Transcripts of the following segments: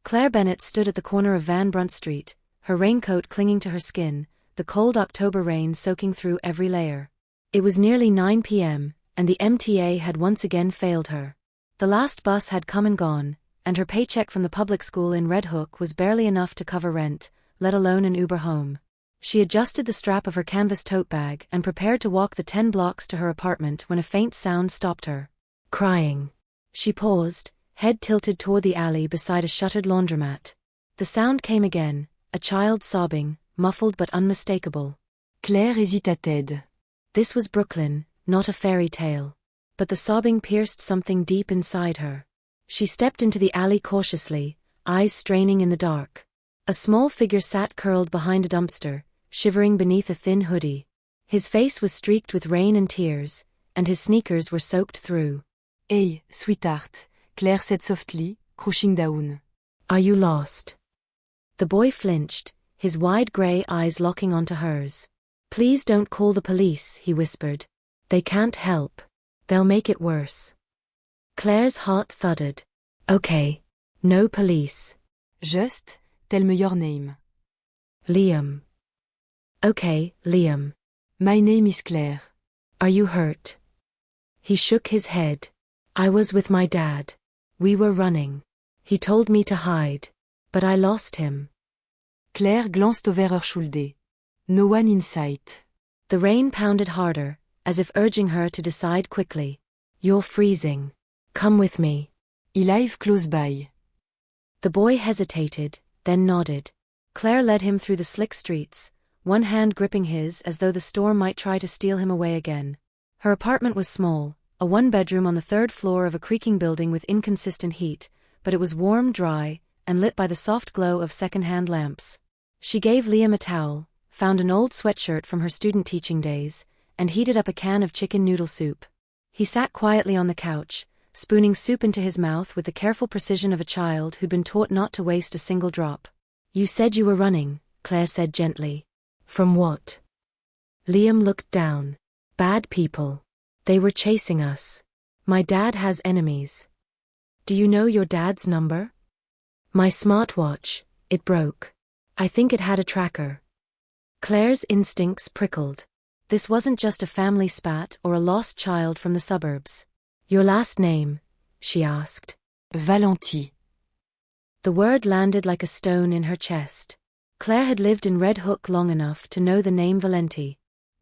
Claire Bennett stood at the corner of Van Brunt Street, her raincoat clinging to her skin, the cold October rain soaking through every layer. It was nearly 9 p.m., and the MTA had once again failed her. The last bus had come and gone, and her paycheck from the public school in Red Hook was barely enough to cover rent, let alone an Uber home. She adjusted the strap of her canvas tote bag and prepared to walk the 10 blocks to her apartment when a faint sound stopped her. Crying. She paused, head tilted toward the alley beside a shuttered laundromat. The sound came again, a child sobbing, muffled but unmistakable. Claire hésitait. This was Brooklyn, not a fairy tale. But the sobbing pierced something deep inside her. She stepped into the alley cautiously, eyes straining in the dark. A small figure sat curled behind a dumpster, shivering beneath a thin hoodie. His face was streaked with rain and tears, and his sneakers were soaked through. Hey, sweetheart, Claire said softly, crouching down. Are you lost? The boy flinched, his wide gray eyes locking onto hers. Please don't call the police, he whispered. They can't help. They'll make it worse. Claire's heart thudded. Okay. No police. Just, tell me your name. Liam. Okay, Liam. My name is Claire. Are you hurt? He shook his head. I was with my dad. We were running. He told me to hide. But I lost him. Claire glanced over her shoulder. No one in sight. The rain pounded harder, as if urging her to decide quickly. You're freezing. Come with me. I live close by. The boy hesitated, then nodded. Claire led him through the slick streets, one hand gripping his as though the storm might try to steal him away again. Her apartment was small, a one-bedroom on the 3rd floor of a creaking building with inconsistent heat, but it was warm, dry, and lit by the soft glow of second-hand lamps. She gave Liam a towel, found an old sweatshirt from her student teaching days, and heated up a can of chicken noodle soup. He sat quietly on the couch, spooning soup into his mouth with the careful precision of a child who'd been taught not to waste a single drop. You said you were running, Claire said gently. From what? Liam looked down. Bad people. They were chasing us. My dad has enemies. Do you know your dad's number? My smartwatch, it broke. I think it had a tracker. Claire's instincts prickled. This wasn't just a family spat or a lost child from the suburbs. Your last name? She asked. Valenti. The word landed like a stone in her chest. Claire had lived in Red Hook long enough to know the name Valenti.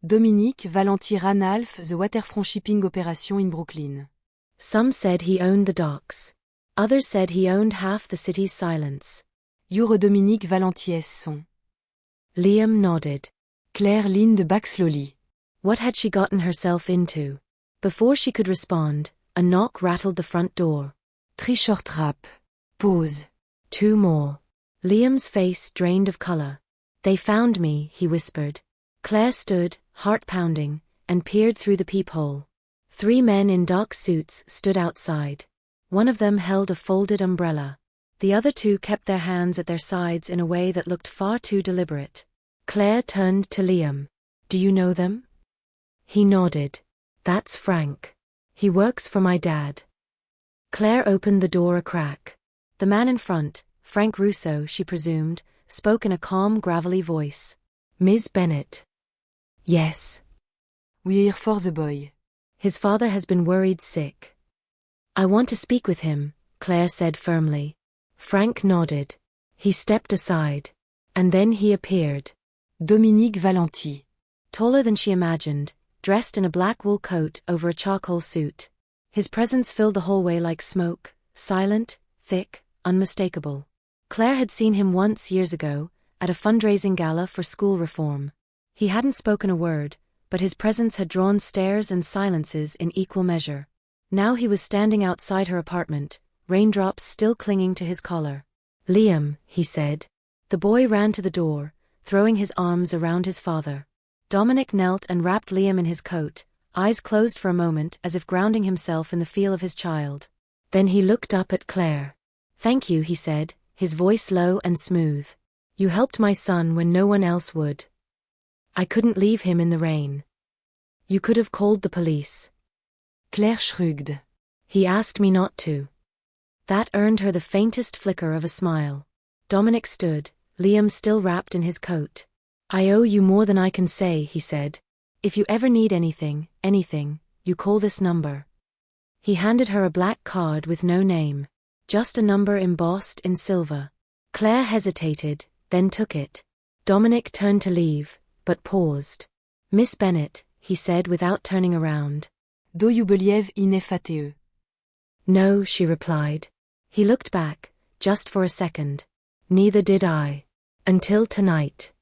Dominique Valenti Ranalph, the waterfront shipping operation in Brooklyn. Some said he owned the docks. Others said he owned half the city's silence. You're Dominique Valenti's son. Liam nodded. Claire leaned back slowly. What had she gotten herself into? Before she could respond, a knock rattled the front door. Tricheur trap. Pause. 2 more. Liam's face drained of color. They found me, he whispered. Claire stood, heart pounding, and peered through the peephole. 3 men in dark suits stood outside. One of them held a folded umbrella. The other 2 kept their hands at their sides in a way that looked far too deliberate. Claire turned to Liam. Do you know them? He nodded. That's Frank. He works for my dad. Claire opened the door a crack. The man in front, Frank Russo, she presumed, spoke in a calm, gravelly voice. Ms. Bennett. Yes. We're here for the boy. His father has been worried sick. I want to speak with him, Claire said firmly. Frank nodded. He stepped aside. And then he appeared. Dominique Valenti. Taller than she imagined, dressed in a black wool coat over a charcoal suit. His presence filled the hallway like smoke, silent, thick, unmistakable. Claire had seen him once years ago, at a fundraising gala for school reform. He hadn't spoken a word, but his presence had drawn stares and silences in equal measure. Now he was standing outside her apartment, raindrops still clinging to his collar. Liam, he said. The boy ran to the door, throwing his arms around his father. Dominic knelt and wrapped Liam in his coat, eyes closed for a moment as if grounding himself in the feel of his child. Then he looked up at Claire. Thank you, he said, his voice low and smooth. You helped my son when no one else would. I couldn't leave him in the rain. You could have called the police. Claire shrugged. He asked me not to. That earned her the faintest flicker of a smile. Dominic stood, Liam still wrapped in his coat. "I owe you more than I can say," he said. "If you ever need anything, you call this number." He handed her a black card with no name. Just a number embossed in silver. Claire hesitated, then took it. Dominic turned to leave, but paused. "Miss Bennet," he said without turning around. Do you believe in FATE? "No," she replied. He looked back, just for a second. "Neither did I. Until tonight."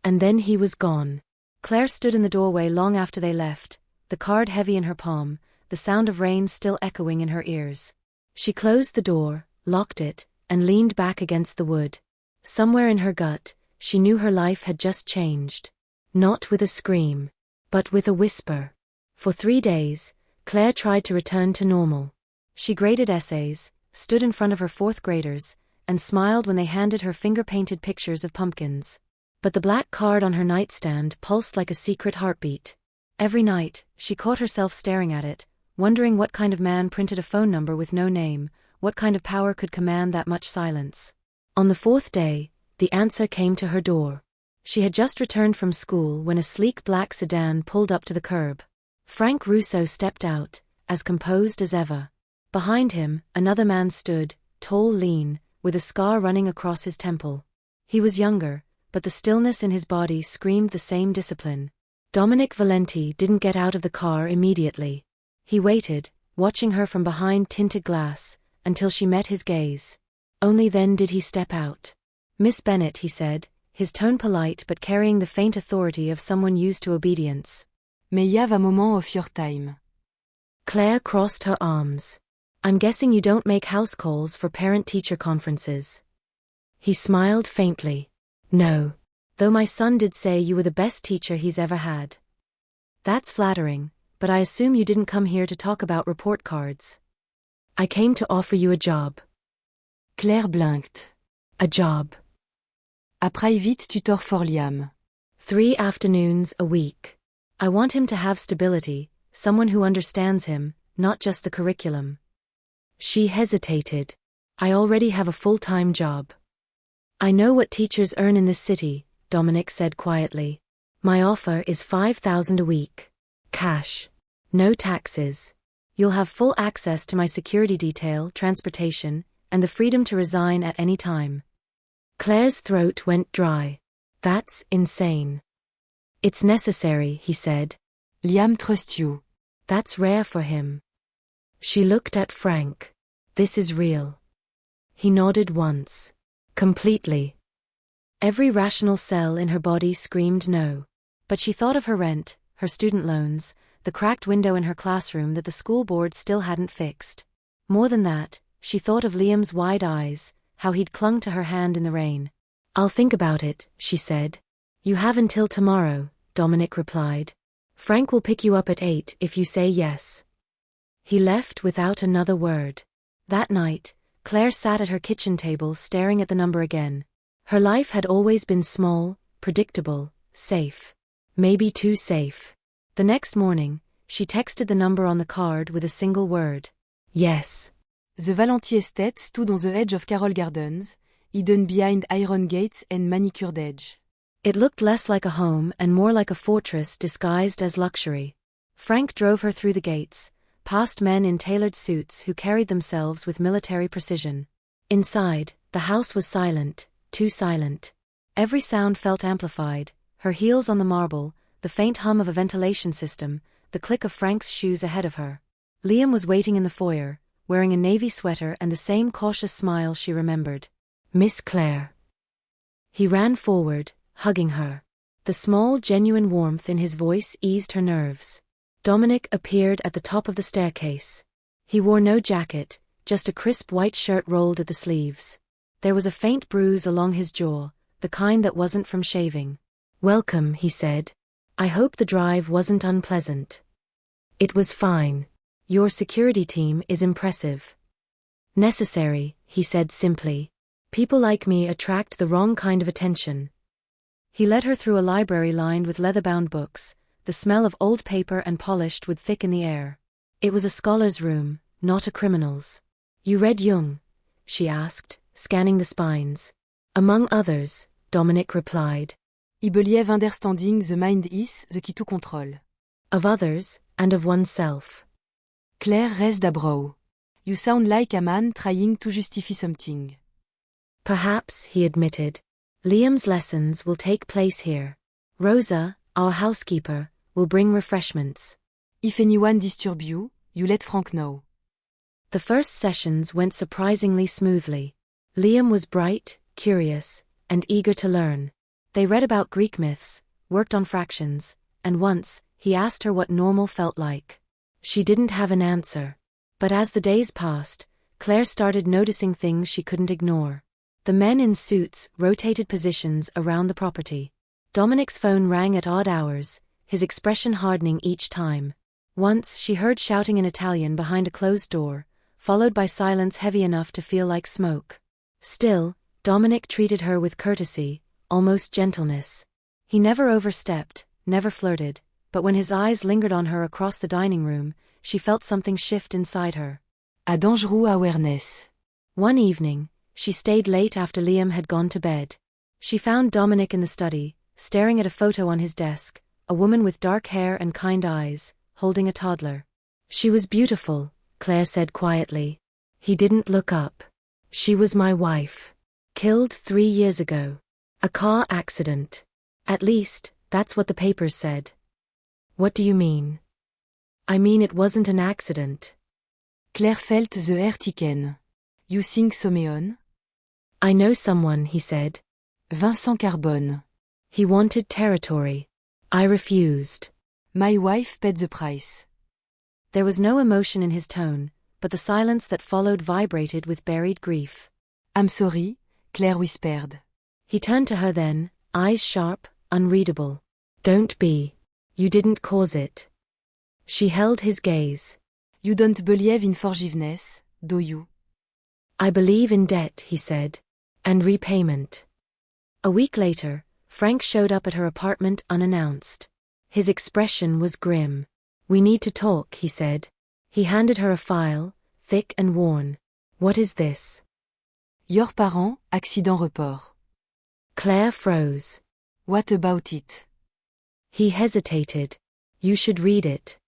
And then he was gone. Claire stood in the doorway long after they left, the card heavy in her palm, the sound of rain still echoing in her ears. She closed the door, locked it, and leaned back against the wood. Somewhere in her gut, she knew her life had just changed. Not with a scream, but with a whisper. For 3 days, Claire tried to return to normal. She graded essays, stood in front of her 4th graders, and smiled when they handed her finger-painted pictures of pumpkins. But the black card on her nightstand pulsed like a secret heartbeat. Every night, she caught herself staring at it, wondering what kind of man printed a phone number with no name, what kind of power could command that much silence. On the 4th day, the answer came to her door. She had just returned from school when a sleek black sedan pulled up to the curb. Frank Russo stepped out, as composed as ever. Behind him, another man stood, tall, lean, with a scar running across his temple. He was younger, but the stillness in his body screamed the same discipline. Dominic Valenti didn't get out of the car immediately. He waited, watching her from behind tinted glass, until she met his gaze. Only then did he step out. "Miss Bennet," he said, his tone polite but carrying the faint authority of someone used to obedience. May you have a moment of your time? Claire crossed her arms. "I'm guessing you don't make house calls for parent-teacher conferences." He smiled faintly. "No. Though my son did say you were the best teacher he's ever had." "That's flattering, but I assume you didn't come here to talk about report cards." "I came to offer you a job." Claire blinked. "A job?" Après vite tutor for Liam. 3 afternoons a week. I want him to have stability, someone who understands him, not just the curriculum." She hesitated. "I already have a full-time job." "I know what teachers earn in this city," Dominic said quietly. "My offer is $5,000 a week. Cash. No taxes. You'll have full access to my security detail, transportation, and the freedom to resign at any time." Claire's throat went dry. "That's insane." "It's necessary," he said. Liam trusts you. "That's rare for him." She looked at Frank. "This is real." He nodded once. "Completely." Every rational cell in her body screamed no. But she thought of her rent, her student loans, the cracked window in her classroom that the school board still hadn't fixed. More than that, she thought of Liam's wide eyes, how he'd clung to her hand in the rain. "I'll think about it," she said. "You have until tomorrow," Dominic replied. "Frank will pick you up at 8 if you say yes." He left without another word. That night, Claire sat at her kitchen table staring at the number again. Her life had always been small, predictable, safe. Maybe too safe. The next morning, she texted the number on the card with a single word. "Yes." The Valenti estate stood on the edge of Carroll Gardens, hidden behind iron gates and manicured hedge. It looked less like a home and more like a fortress disguised as luxury. Frank drove her through the gates, past men in tailored suits who carried themselves with military precision. Inside, the house was silent, too silent. Every sound felt amplified, her heels on the marble, the faint hum of a ventilation system, the click of Frank's shoes ahead of her. Liam was waiting in the foyer, wearing a navy sweater and the same cautious smile she remembered. "Miss Claire." He ran forward, hugging her. The small, genuine warmth in his voice eased her nerves. Dominic appeared at the top of the staircase. He wore no jacket, just a crisp white shirt rolled at the sleeves. There was a faint bruise along his jaw, the kind that wasn't from shaving. "Welcome," he said. "I hope the drive wasn't unpleasant." "It was fine. Your security team is impressive." "Necessary," he said simply. "People like me attract the wrong kind of attention." He led her through a library lined with leather-bound books, the smell of old paper and polished wood thick in the air. It was a scholar's room, not a criminal's. You read Jung? She asked, scanning the spines. Among others, Dominic replied. I believe understanding the mind is the key to control. Of others, and of oneself. Claire raised a brow. You sound like a man trying to justify something. Perhaps, he admitted. Liam's lessons will take place here. Rosa, our housekeeper, will bring refreshments. If anyone disturb you, you let Frank know. The first sessions went surprisingly smoothly. Liam was bright, curious, and eager to learn. They read about Greek myths, worked on fractions, and once, he asked her what normal felt like. She didn't have an answer. But as the days passed, Claire started noticing things she couldn't ignore. The men in suits rotated positions around the property. Dominic's phone rang at odd hours, his expression hardening each time. Once she heard shouting in Italian behind a closed door, followed by silence heavy enough to feel like smoke. Still, Dominic treated her with courtesy, almost gentleness. He never overstepped, never flirted, but when his eyes lingered on her across the dining room, she felt something shift inside her. A dangerous awareness. One evening, she stayed late after Liam had gone to bed. She found Dominic in the study, staring at a photo on his desk, a woman with dark hair and kind eyes, holding a toddler. She was beautiful, Claire said quietly. He didn't look up. She was my wife. Killed 3 years ago. A car accident. At least, that's what the papers said. What do you mean? I mean it wasn't an accident. Claire felt the air thicken. You think Someone? I know someone, he said. Vincent Carbone. He wanted territory. I refused. My wife paid the price. There was no emotion in his tone, but the silence that followed vibrated with buried grief. I'm sorry, Claire whispered. He turned to her then, eyes sharp, unreadable. Don't be. You didn't cause it. She held his gaze. You don't believe in forgiveness, do you? I believe in debt, he said. And repayment. A week later, Frank showed up at her apartment unannounced. His expression was grim. We need to talk, he said. He handed her a file, thick and worn. What is this? Your parents, accident report. Claire froze. What about it? He hesitated. You should read it.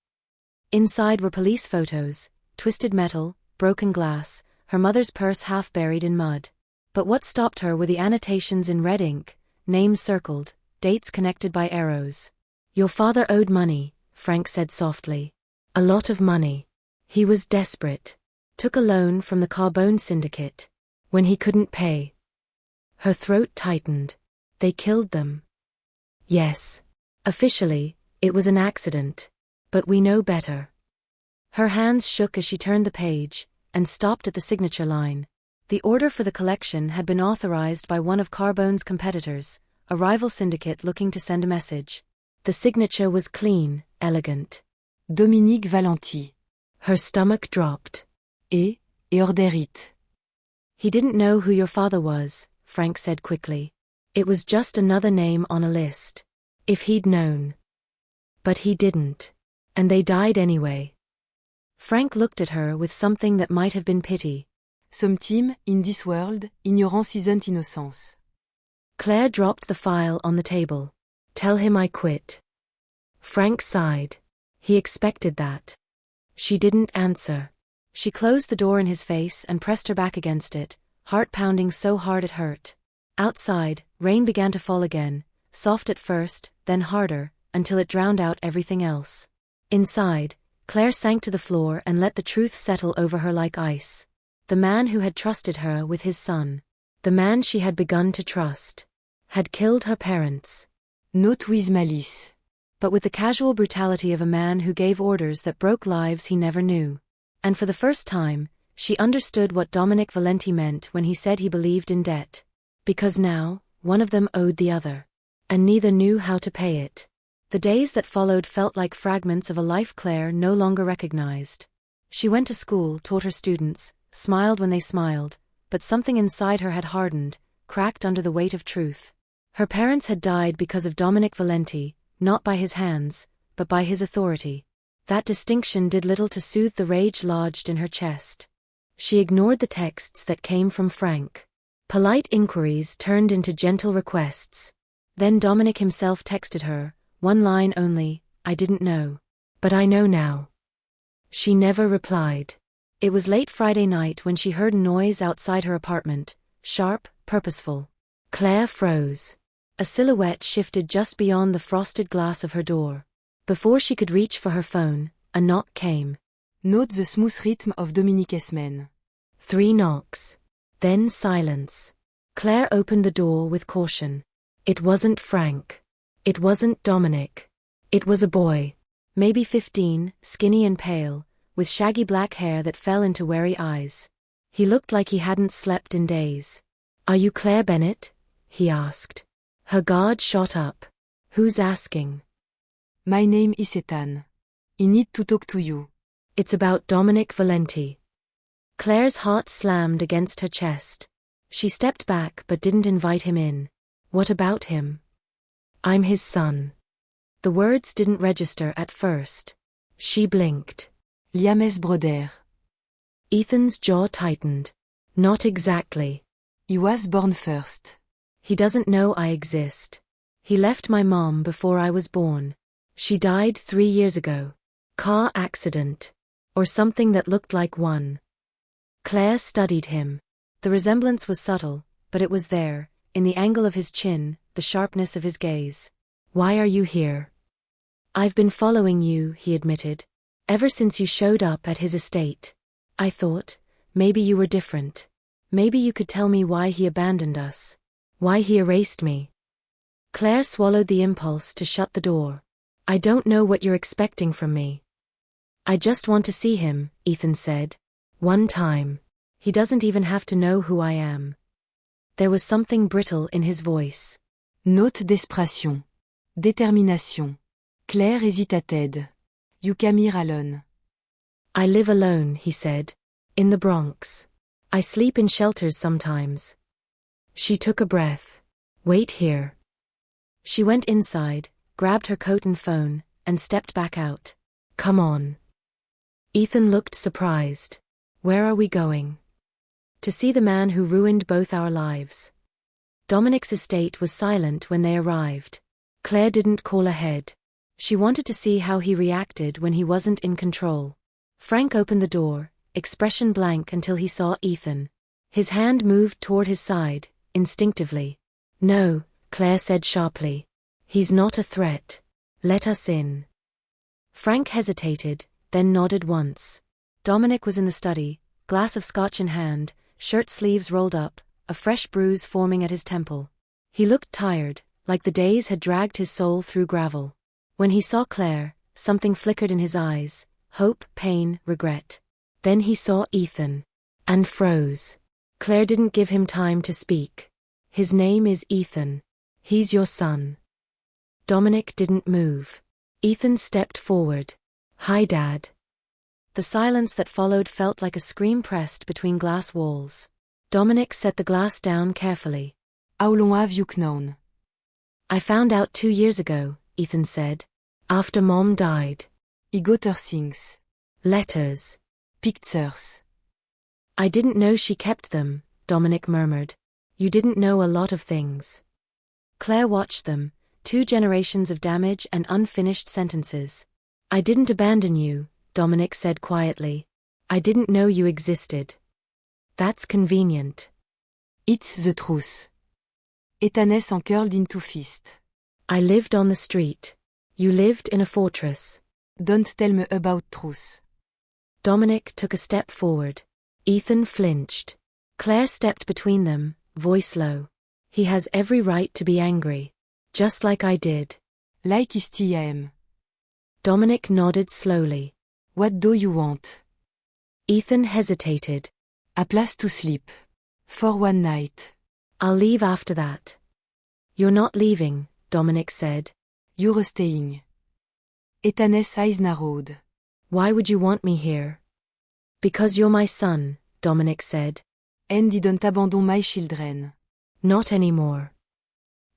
Inside were police photos, twisted metal, broken glass, her mother's purse half buried in mud. But what stopped her were the annotations in red ink, names circled, dates connected by arrows. Your father owed money, Frank said softly. A lot of money. He was desperate. Took a loan from the Carbone syndicate. When he couldn't pay. Her throat tightened. They killed them. Yes. Officially, it was an accident. But we know better. Her hands shook as she turned the page, and stopped at the signature line. The order for the collection had been authorized by one of Carbone's competitors, a rival syndicate looking to send a message. The signature was clean, elegant. Dominique Valenti. Her stomach dropped. Et order it. He didn't know who your father was, Frank said quickly. It was just another name on a list. If he'd known. But he didn't. And they died anyway. Frank looked at her with something that might have been pity. Sometimes, in this world, ignorance isn't innocence. Claire dropped the file on the table. Tell him I quit. Frank sighed. He expected that. She didn't answer. She closed the door in his face and pressed her back against it, heart pounding so hard it hurt. Outside, rain began to fall again, soft at first, then harder, until it drowned out everything else. Inside, Claire sank to the floor and let the truth settle over her like ice. The man who had trusted her with his son. The man she had begun to trust. Had killed her parents. Not with malice. But with the casual brutality of a man who gave orders that broke lives he never knew. And for the first time, she understood what Dominic Valenti meant when he said he believed in debt. Because now, one of them owed the other. And neither knew how to pay it. The days that followed felt like fragments of a life Claire no longer recognized. She went to school, taught her students, smiled when they smiled, but something inside her had hardened, cracked under the weight of truth. Her parents had died because of Dominic Valenti, not by his hands, but by his authority. That distinction did little to soothe the rage lodged in her chest. She ignored the texts that came from Frank. Polite inquiries turned into gentle requests. Then Dominic himself texted her, one line only, "I didn't know. But I know now." She never replied. It was late Friday night when she heard a noise outside her apartment, sharp, purposeful. Claire froze. A silhouette shifted just beyond the frosted glass of her door. Before she could reach for her phone, a knock came. Note the smooth rhythm of Dominique's men. 3 knocks. Then silence. Claire opened the door with caution. It wasn't Frank. It wasn't Dominic. It was a boy. Maybe 15, skinny and pale, with shaggy black hair that fell into wary eyes. He looked like he hadn't slept in days. "Are you Claire Bennett?" he asked. Her guard shot up. "Who's asking?" My name is Ethan. I need to talk to you. "It's about Dominic Valenti." Claire's heart slammed against her chest. She stepped back but didn't invite him in. "What about him?" "I'm his son." The words didn't register at first. She blinked. Liam's brother. Ethan's jaw tightened. "Not exactly. He was born first. He doesn't know I exist. He left my mom before I was born. She died 3 years ago. Car accident. Or something that looked like one." Claire studied him. The resemblance was subtle, but it was there, in the angle of his chin, the sharpness of his gaze. "Why are you here?" "I've been following you," he admitted. "Ever since you showed up at his estate. I thought, maybe you were different. Maybe you could tell me why he abandoned us. Why he erased me." Claire swallowed the impulse to shut the door. "I don't know what you're expecting from me." "I just want to see him," Ethan said. "One time. He doesn't even have to know who I am." There was something brittle in his voice. Note d'expression. Détermination. Claire hésitated. You came here alone. "I live alone," he said. "In the Bronx. I sleep in shelters sometimes." She took a breath. "Wait here." She went inside, grabbed her coat and phone, and stepped back out. "Come on." Ethan looked surprised. "Where are we going?" "To see the man who ruined both our lives." Dominic's estate was silent when they arrived. Claire didn't call ahead. She wanted to see how he reacted when he wasn't in control. Frank opened the door, expression blank until he saw Ethan. His hand moved toward his side, instinctively. "No," Claire said sharply. "He's not a threat. Let us in." Frank hesitated, then nodded once. Dominic was in the study, glass of scotch in hand, shirt sleeves rolled up, a fresh bruise forming at his temple. He looked tired, like the days had dragged his soul through gravel. When he saw Claire, something flickered in his eyes, hope, pain, regret. Then he saw Ethan. And froze. Claire didn't give him time to speak. "His name is Ethan. He's your son." Dominic didn't move. Ethan stepped forward. "Hi, Dad." The silence that followed felt like a scream pressed between glass walls. Dominic set the glass down carefully. How long have you known? "I found out 2 years ago," Ethan said. "After Mom died." He got her things. "Letters." Pictures. "I didn't know she kept them," Dominic murmured. "You didn't know a lot of things." Claire watched them, 2 generations of damage and unfinished sentences. "I didn't abandon you," Dominic said quietly. "I didn't know you existed." "That's convenient." It's the truth. Ethan's curled into fist. "I lived on the street. You lived in a fortress." Don't tell me about truth. Dominic took a step forward. Ethan flinched. Claire stepped between them, voice low. "He has every right to be angry. Just like I did." Like his TM. Dominic nodded slowly. What do you want? Ethan hesitated. A place to sleep. For one night. "I'll leave after that." "You're not leaving," Dominic said. You're staying. Ethan's eyes narrowed. "Why would you want me here?" "Because you're my son," Dominic said. And didn't abandon my children. "Not anymore."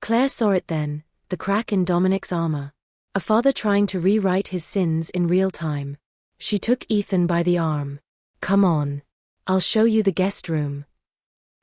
Claire saw it then, the crack in Dominic's armor. A father trying to rewrite his sins in real time. She took Ethan by the arm. "Come on. I'll show you the guest room.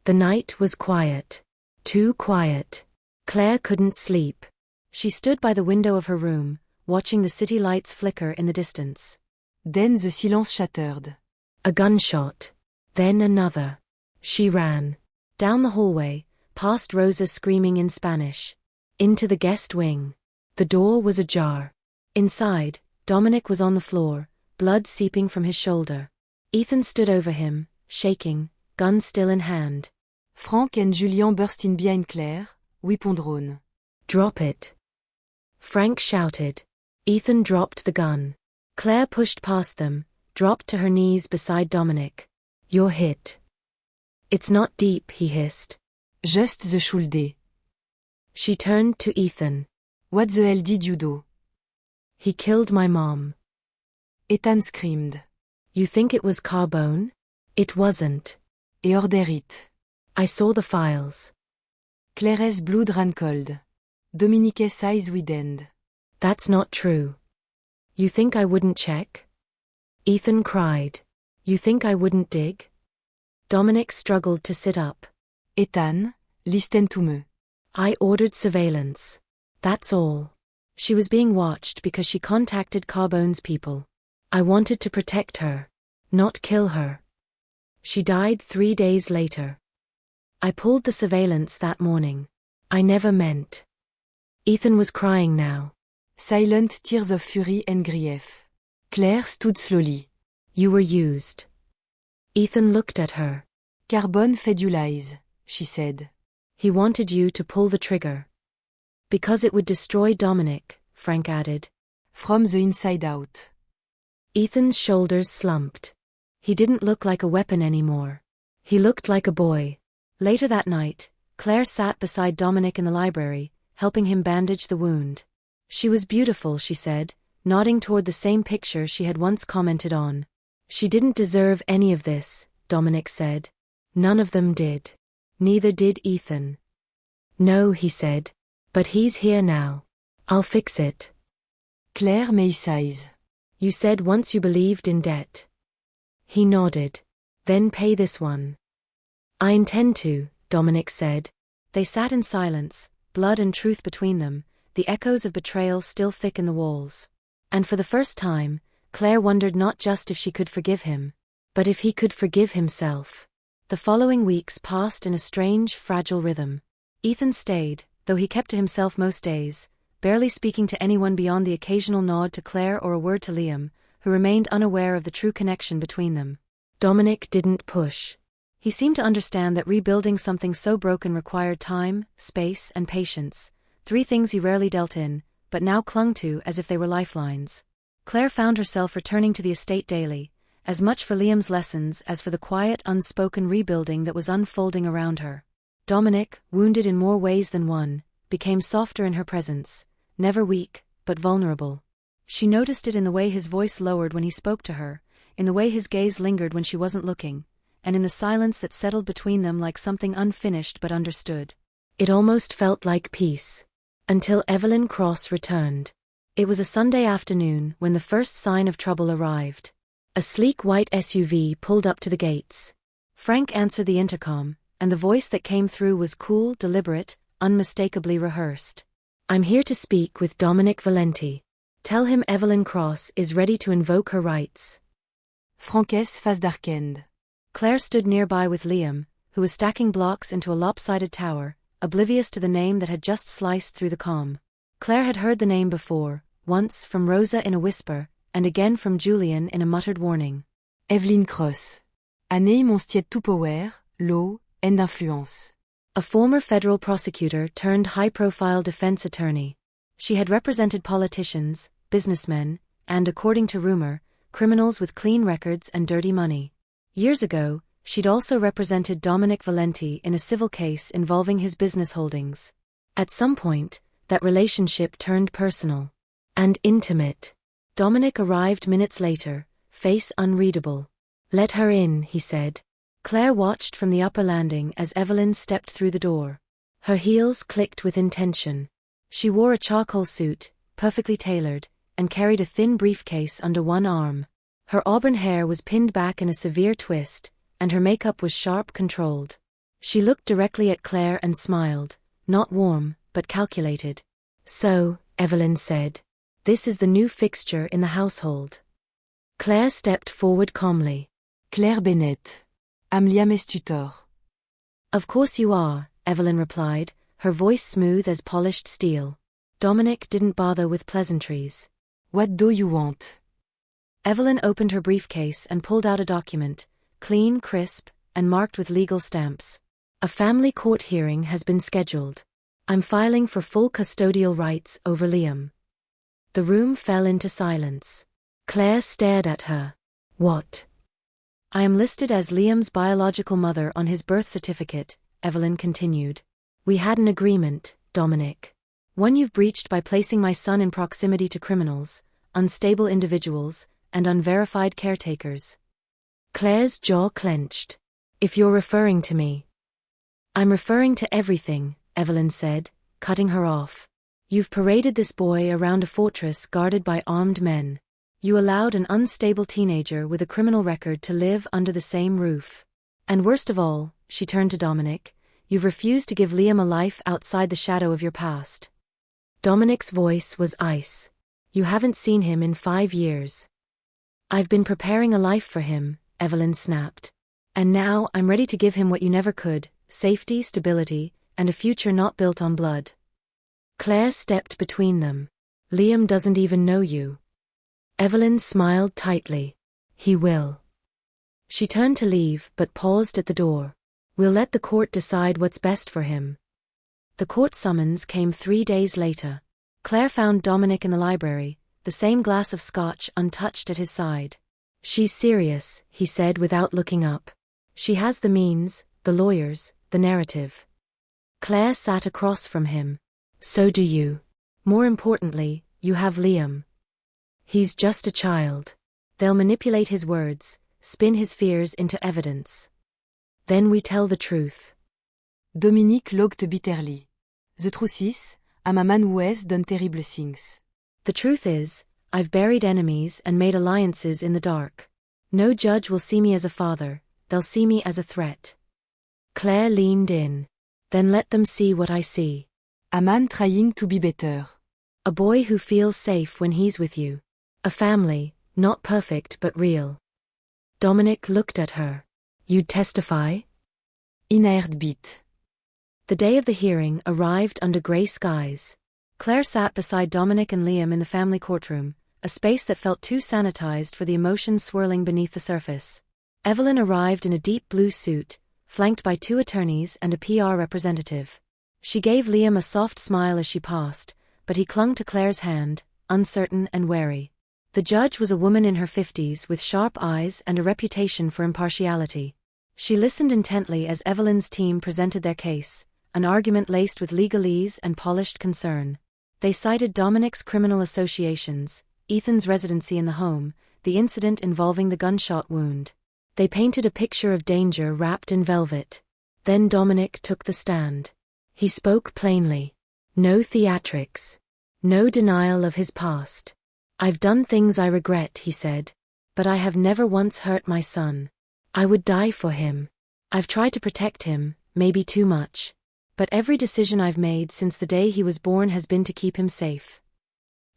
The night was quiet. Too quiet. Claire couldn't sleep. She stood by the window of her room, watching the city lights flicker in the distance. Then the silence shattered. A gunshot. Then another. She ran. Down the hallway, past Rosa screaming in Spanish. Into the guest wing. The door was ajar. Inside, Dominic was on the floor, blood seeping from his shoulder. Ethan stood over him, shaking, gun still in hand. Frank and Julien burst in behind Claire, weapon drawn. Drop it. Frank shouted. Ethan dropped the gun. Claire pushed past them, dropped to her knees beside Dominic. You're hit. It's not deep, he hissed. Just the shoulder. She turned to Ethan. What the hell did you do? He killed my mom. Ethan screamed. You think it was Carbone? It wasn't. Et order it. I saw the files. Claire's blood ran cold. Dominique's eyes widened. That's not true. You think I wouldn't check? Ethan cried. You think I wouldn't dig? Dominic struggled to sit up. Ethan, listen to me. I ordered surveillance. That's all. She was being watched because she contacted Carbone's people. I wanted to protect her, not kill her. She died 3 days later. I pulled the surveillance that morning. I never meant. Ethan was crying now. Silent tears of fury and grief. Claire stood slowly. You were used. Ethan looked at her. Carbone fed you lies, she said. He wanted you to pull the trigger. Because it would destroy Dominic, Frank added. From the inside out. Ethan's shoulders slumped. He didn't look like a weapon anymore. He looked like a boy. Later that night, Claire sat beside Dominic in the library, helping him bandage the wound. She was beautiful, she said, nodding toward the same picture she had once commented on. She didn't deserve any of this, Dominic said. None of them did. Neither did Ethan. No, he said. But he's here now. I'll fix it. Claire made sighs. You said once you believed in debt. He nodded. Then pay this one. I intend to, Dominic said. They sat in silence, blood and truth between them, the echoes of betrayal still thick in the walls. And for the first time, Claire wondered not just if she could forgive him, but if he could forgive himself. The following weeks passed in a strange, fragile rhythm. Ethan stayed, though he kept to himself most days, barely speaking to anyone beyond the occasional nod to Claire or a word to Liam, who remained unaware of the true connection between them. Dominic didn't push. He seemed to understand that rebuilding something so broken required time, space, and patience, 3 things he rarely dealt in, but now clung to as if they were lifelines. Claire found herself returning to the estate daily, as much for Liam's lessons as for the quiet, unspoken rebuilding that was unfolding around her. Dominic, wounded in more ways than one, became softer in her presence, never weak, but vulnerable. She noticed it in the way his voice lowered when he spoke to her, in the way his gaze lingered when she wasn't looking, and in the silence that settled between them like something unfinished but understood. It almost felt like peace. Until Evelyn Cross returned. It was a Sunday afternoon when the first sign of trouble arrived. A sleek white SUV pulled up to the gates. Frank answered the intercom, and the voice that came through was cool, deliberate, unmistakably rehearsed. I'm here to speak with Dominic Valenti. Tell him Evelyn Cross is ready to invoke her rights. Frank's face darkened. Claire stood nearby with Liam, who was stacking blocks into a lopsided tower, oblivious to the name that had just sliced through the comm. Claire had heard the name before, once from Rosa in a whisper, and again from Julian in a muttered warning. Evelyn Cross. Un name on stiet tout power, law, and influence. A former federal prosecutor turned high-profile defense attorney. She had represented politicians, businessmen, and, according to rumor, criminals with clean records and dirty money. Years ago, she'd also represented Dominic Valenti in a civil case involving his business holdings. At some point, that relationship turned personal. And intimate. Dominic arrived minutes later, face unreadable. Let her in, he said. Claire watched from the upper landing as Evelyn stepped through the door. Her heels clicked with intention. She wore a charcoal suit, perfectly tailored, and carried a thin briefcase under one arm. Her auburn hair was pinned back in a severe twist, and her makeup was sharp, controlled. She looked directly at Claire and smiled, not warm, but calculated. "So," Evelyn said, "this is the new fixture in the household." Claire stepped forward calmly. Claire Bennett. Am Liam est tutor. "Of course you are," Evelyn replied, her voice smooth as polished steel. Dominic didn't bother with pleasantries. What do you want? Evelyn opened her briefcase and pulled out a document, clean, crisp, and marked with legal stamps. "A family court hearing has been scheduled. I'm filing for full custodial rights over Liam." The room fell into silence. Claire stared at her. "What?" "I am listed as Liam's biological mother on his birth certificate," Evelyn continued. "We had an agreement, Dominic. One you've breached by placing my son in proximity to criminals, unstable individuals, and unverified caretakers." Claire's jaw clenched. "If you're referring to me." "I'm referring to everything," Evelyn said, cutting her off. "You've paraded this boy around a fortress guarded by armed men. You allowed an unstable teenager with a criminal record to live under the same roof. And worst of all," she turned to Dominic, "you've refused to give Liam a life outside the shadow of your past." Dominic's voice was ice. "You haven't seen him in 5 years." "I've been preparing a life for him," Evelyn snapped. "And now I'm ready to give him what you never could, safety, stability, and a future not built on blood." Claire stepped between them. "Liam doesn't even know you." Evelyn smiled tightly. "He will." She turned to leave but paused at the door. "We'll let the court decide what's best for him." The court summons came 3 days later. Claire found Dominic in the library, the same glass of scotch untouched at his side. "She's serious," he said without looking up. "She has the means, the lawyers, the narrative." Claire sat across from him. "So do you. More importantly, you have Liam. He's just a child. They'll manipulate his words, spin his fears into evidence. Then we tell the truth." Dominique looked bitterly. The truth is, I'm a man who has done terrible things. "The truth is, I've buried enemies and made alliances in the dark. No judge will see me as a father, they'll see me as a threat." Claire leaned in. "Then let them see what I see. A man trying to be better. A boy who feels safe when he's with you. A family, not perfect but real." Dominic looked at her. "You'd testify?" In a heartbeat. The day of the hearing arrived under gray skies. Claire sat beside Dominic and Liam in the family courtroom, a space that felt too sanitized for the emotions swirling beneath the surface. Evelyn arrived in a deep blue suit, flanked by 2 attorneys and a PR representative. She gave Liam a soft smile as she passed, but he clung to Claire's hand, uncertain and wary. The judge was a woman in her 50s with sharp eyes and a reputation for impartiality. She listened intently as Evelyn's team presented their case, an argument laced with legalese and polished concern. They cited Dominic's criminal associations, Ethan's residency in the home, the incident involving the gunshot wound. They painted a picture of danger wrapped in velvet. Then Dominic took the stand. He spoke plainly. No theatrics. No denial of his past. "I've done things I regret," he said. "But I have never once hurt my son. I would die for him. I've tried to protect him, maybe too much. But every decision I've made since the day he was born has been to keep him safe."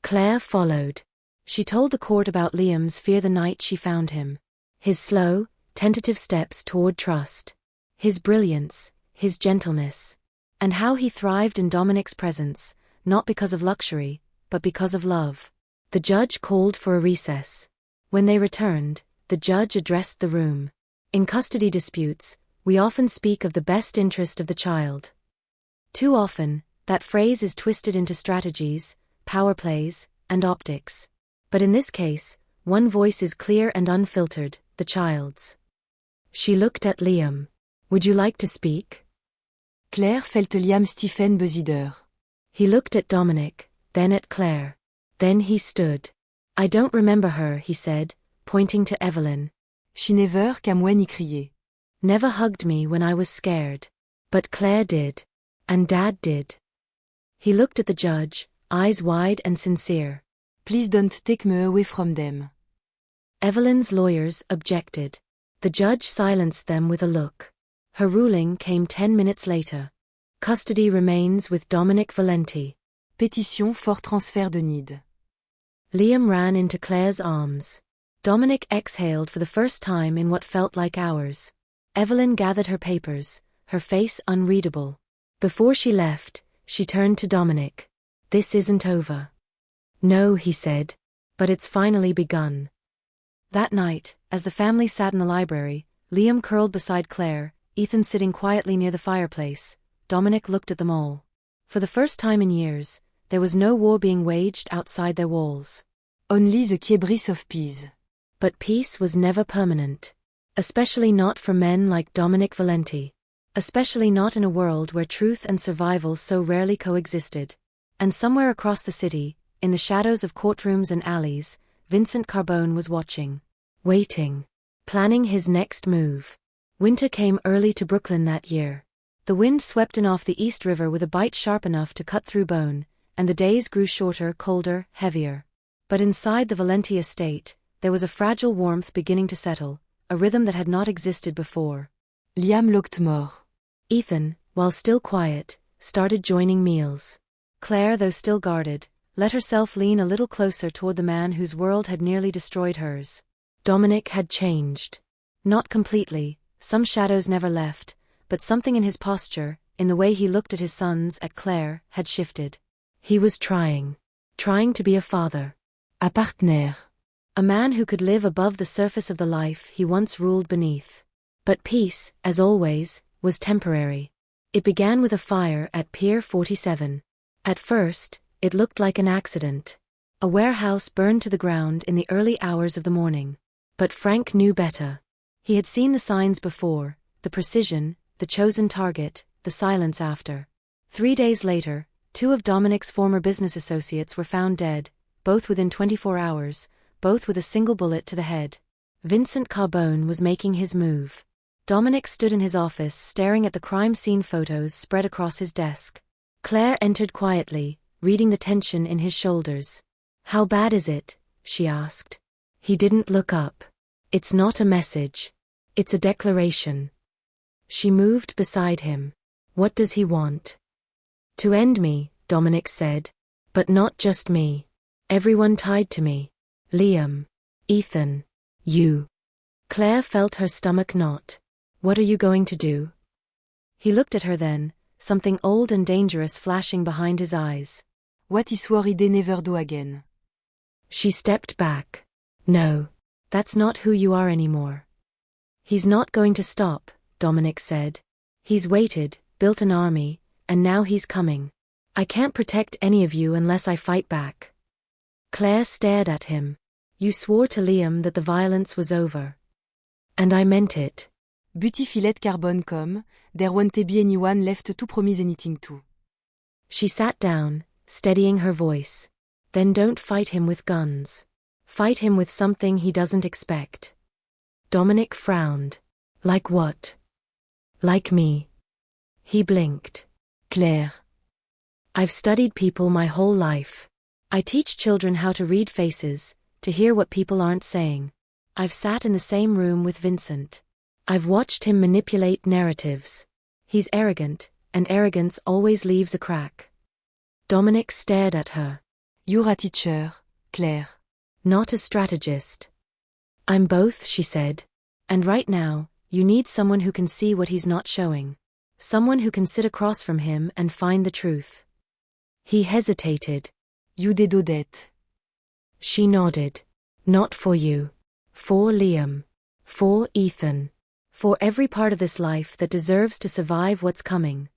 Claire followed. She told the court about Liam's fear the night she found him. His slow, tentative steps toward trust. His brilliance, his gentleness. And how he thrived in Dominic's presence, not because of luxury, but because of love. The judge called for a recess. When they returned, the judge addressed the room. "In custody disputes, we often speak of the best interest of the child. Too often, that phrase is twisted into strategies, power plays, and optics. But in this case, one voice is clear and unfiltered, the child's." She looked at Liam. "Would you like to speak?" Claire felt Liam Stephen Besider. He looked at Dominic, then at Claire. Then he stood. "I don't remember her," he said, pointing to Evelyn. She never came when he cried. Never hugged me when I was scared. But Claire did. And Dad did." He looked at the judge, eyes wide and sincere. Please don't take me away from them. Evelyn's lawyers objected. The judge silenced them with a look. Her ruling came 10 minutes later. Custody remains with Dominic Valenti. Pétition for transfert de nid. Liam ran into Claire's arms. Dominic exhaled for the first time in what felt like hours. Evelyn gathered her papers, her face unreadable. Before she left, she turned to Dominic. "This isn't over." "No," he said. "But it's finally begun." That night, as the family sat in the library, Liam curled beside Claire, Ethan sitting quietly near the fireplace, Dominic looked at them all. For the first time in years, there was no war being waged outside their walls. Only the Quiebris of peace. But peace was never permanent. Especially not for men like Dominic Valenti. Especially not in a world where truth and survival so rarely coexisted. And somewhere across the city, in the shadows of courtrooms and alleys, Vincent Carbone was watching. Waiting. Planning his next move. Winter came early to Brooklyn that year. The wind swept in off the East River with a bite sharp enough to cut through bone, and the days grew shorter, colder, heavier. But inside the Valenti estate, there was a fragile warmth beginning to settle, a rhythm that had not existed before. Liam looked more. Ethan, while still quiet, started joining meals. Claire, though still guarded, let herself lean a little closer toward the man whose world had nearly destroyed hers. Dominic had changed. Not completely, some shadows never left, but something in his posture, in the way he looked at his sons, at Claire, had shifted. He was trying to be a father. A partenaire. A man who could live above the surface of the life he once ruled beneath. But peace, as always, was temporary. It began with a fire at Pier 47. At first, it looked like an accident. A warehouse burned to the ground in the early hours of the morning. But Frank knew better. He had seen the signs before, the precision, the chosen target, the silence after. 3 days later, 2 of Dominic's former business associates were found dead, both within 24 hours, both with a single bullet to the head. Vincent Carbone was making his move. Dominic stood in his office staring at the crime scene photos spread across his desk. Claire entered quietly, reading the tension in his shoulders. "How bad is it?" she asked. He didn't look up. "It's not a message. It's a declaration." She moved beside him. "What does he want?" "To end me," Dominic said. "But not just me. Everyone tied to me. Liam. Ethan. You." Claire felt her stomach knot. "What are you going to do?" He looked at her then, something old and dangerous flashing behind his eyes. What is worried never do again. She stepped back. "No. That's not who you are anymore." "He's not going to stop," Dominic said. "He's waited, built an army, and now he's coming. I can't protect any of you unless I fight back." Claire stared at him. "You swore to Liam that the violence was over." "And I meant it." Buty filet carbone comme, there won't be anyone left to promise anything to. She sat down, steadying her voice. "Then don't fight him with guns. Fight him with something he doesn't expect." Dominic frowned. "Like what?" "Like me." He blinked. "Claire. I've studied people my whole life. I teach children how to read faces, to hear what people aren't saying. I've sat in the same room with Vincent. I've watched him manipulate narratives. He's arrogant, and arrogance always leaves a crack." Dominic stared at her. You're a teacher, Claire. "Not a strategist." "I'm both," she said. "And right now, you need someone who can see what he's not showing. Someone who can sit across from him and find the truth." He hesitated. You did Odette. She nodded. "Not for you. For Liam. For Ethan. For every part of this life that deserves to survive what's coming."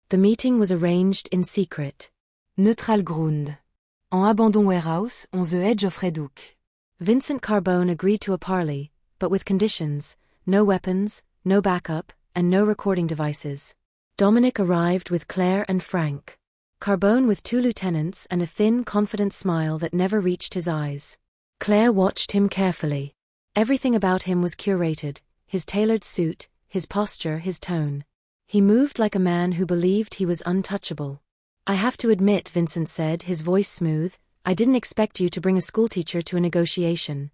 The meeting was arranged in secret. Neutral ground. En abandon warehouse, on the edge of Redouk. Vincent Carbone agreed to a parley, but with conditions: no weapons, no backup, and no recording devices. Dominic arrived with Claire and Frank. Carbone with 2 lieutenants and a thin, confident smile that never reached his eyes. Claire watched him carefully. Everything about him was curated: his tailored suit, his posture, his tone. He moved like a man who believed he was untouchable. "I have to admit," Vincent said, his voice smooth, "I didn't expect you to bring a schoolteacher to a negotiation."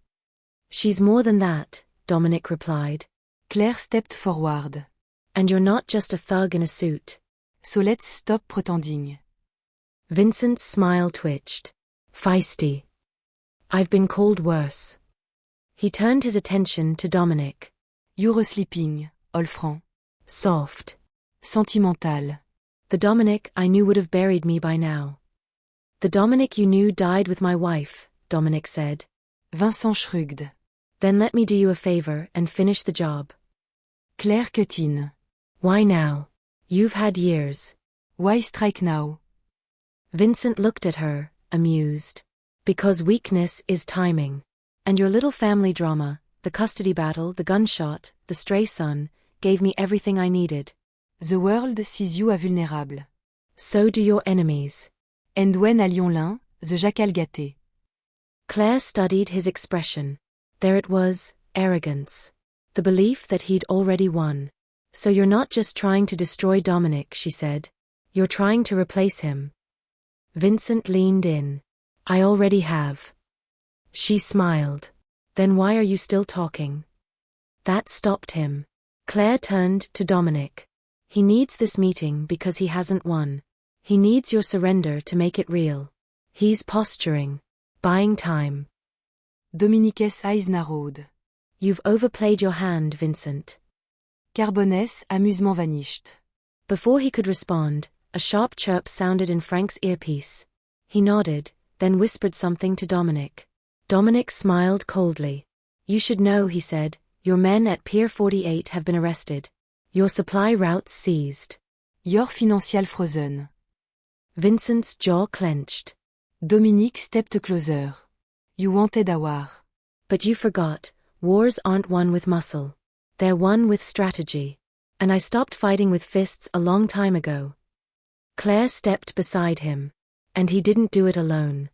"She's more than that," Dominic replied. Claire stepped forward. And you're not just a thug in a suit. So let's stop pretending. Vincent's smile twitched. Feisty. I've been called worse. He turned his attention to Dominic. You're sleeping, all franc. Soft. Sentimental. The Dominic I knew would have buried me by now. The Dominic you knew died with my wife, Dominic said. Vincent shrugged. Then let me do you a favor and finish the job. Claire cut in. Why now? You've had years. Why strike now? Vincent looked at her, amused. Because weakness is timing. And your little family drama, the custody battle, the gunshot, the stray son, gave me everything I needed. The world sees you as vulnerable. So do your enemies. And when à Lyon-Lin, the jackal gâté. Claire studied his expression. There it was, arrogance. The belief that he'd already won. So you're not just trying to destroy Dominic, she said. You're trying to replace him. Vincent leaned in. I already have. She smiled. Then why are you still talking? That stopped him. Claire turned to Dominic. He needs this meeting because he hasn't won. He needs your surrender to make it real. He's posturing. Buying time. Dominique's eyes narrowed. You've overplayed your hand, Vincent. Carbonne's amusement vanished. Before he could respond, a sharp chirp sounded in Frank's earpiece. He nodded, then whispered something to Dominic. Dominic smiled coldly. You should know, he said, your men at Pier 48 have been arrested. Your supply routes seized. Your financial frozen. Vincent's jaw clenched. Dominique stepped closer. You wanted a war. But you forgot, wars aren't won with muscle. They're won with strategy. And I stopped fighting with fists a long time ago. Claire stepped beside him. And he didn't do it alone.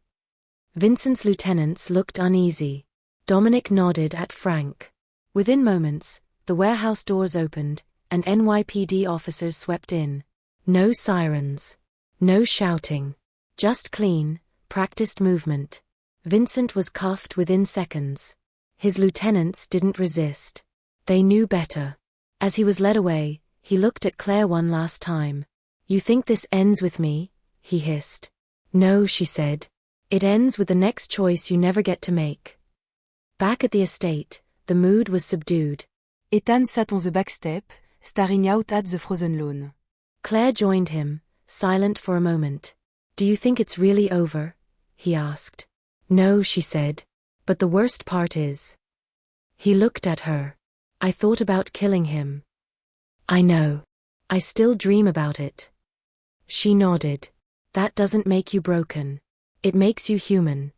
Vincent's lieutenants looked uneasy. Dominic nodded at Frank. Within moments, the warehouse doors opened, and NYPD officers swept in. No sirens. No shouting. Just clean, practiced movement. Vincent was cuffed within seconds. His lieutenants didn't resist. They knew better. As he was led away, he looked at Claire one last time. You think this ends with me? He hissed. No, she said. It ends with the next choice you never get to make. Back at the estate, the mood was subdued. Ethan sat on the back step, staring out at the frozen lawn. Claire joined him, silent for a moment. Do you think it's really over? He asked. No, she said. But the worst part is. He looked at her. I thought about killing him. I know. I still dream about it. She nodded. That doesn't make you broken. It makes you human.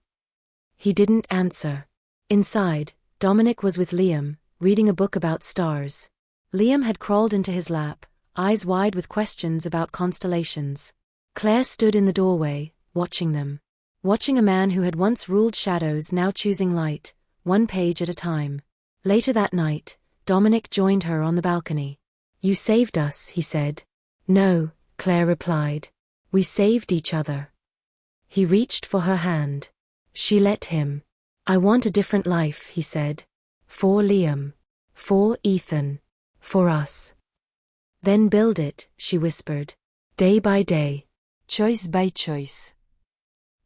He didn't answer. Inside, Dominic was with Liam, reading a book about stars. Liam had crawled into his lap, eyes wide with questions about constellations. Claire stood in the doorway, watching them. Watching a man who had once ruled shadows now choosing light, one page at a time. Later that night, Dominic joined her on the balcony. You saved us, he said. No, Claire replied. We saved each other. He reached for her hand. She let him. I want a different life, he said. For Liam. For Ethan. For us. Then build it, she whispered. Day by day. Choice by choice.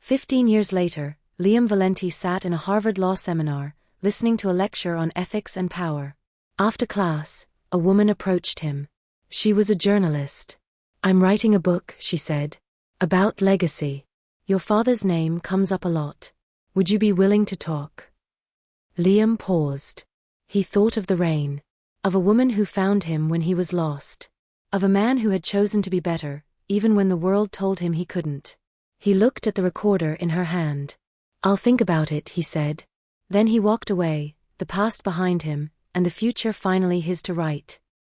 15 years later, Liam Valenti sat in a Harvard law seminar, listening to a lecture on ethics and power. After class, a woman approached him. She was a journalist. I'm writing a book, she said. About legacy. Your father's name comes up a lot. Would you be willing to talk? Liam paused. He thought of the rain. Of a woman who found him when he was lost. Of a man who had chosen to be better, even when the world told him he couldn't. He looked at the recorder in her hand. I'll think about it, he said. Then he walked away, the past behind him, and the future finally his to write.